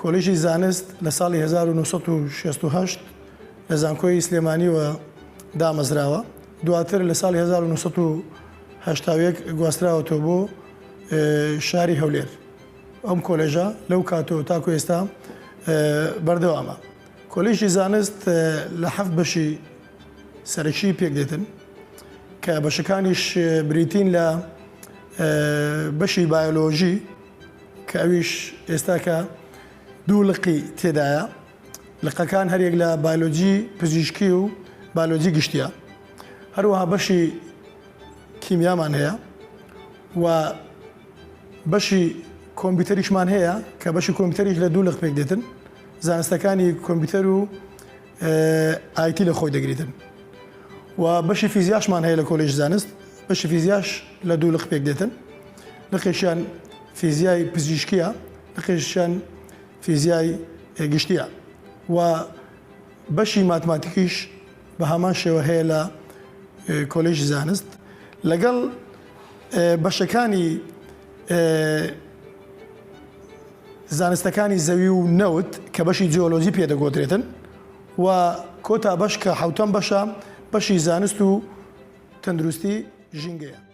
کۆلیژی زانست لە ساڵی 1968 لە زانکۆی سلێمانیوە دامەزراوە. دواتر لە ساڵی 1970 گواستراوەتەوە بۆ شاری هەولێر. ئەم کۆلێژە لەو کاتۆ تاکو ئێستا بەردەوامە. کۆلیژی زانست لە 7 بەشی سەرەکی پێک دێتن کە بەشەکانیش بریتین لە بەشی بایۆلۆژی کە ئەویش ئێستا کە دوو لقی تێدایە. لقەکان هەرێک لە بایۆلۆجی پزیشکی و بایۆلۆجی گشتیە. هەروەها بەشی کیمیامان هەیە و بەشی کۆمپیوتەریشمان هەیە کە بەشی کۆمپیوتەریش لە دوو لق پێک دێتن. زانستەکانی کۆمپیوتەر و ئایتی لە خۆی دەگریتن. و بەشی فیزیاشمان هەیە لە کۆلێژ زانست. بەشی فیزیاش لە دوو لق پێک دێتن. لقێکیان فیزیای پزیشکیە، لقێکیان فیزیای گشتیە. و بەشی ماتماتیکیش بە هەمان شێوە هەیە لە کۆلێژی زانست. لەگەڵ بەشەکانی زانستەکانی زەوی و نەوت کە بەشی جیۆلۆجی پێدەگۆترێتن و کۆتا بەش کە حوتەم بەشە بەشی زانست و تەندروستی ژینگەیە.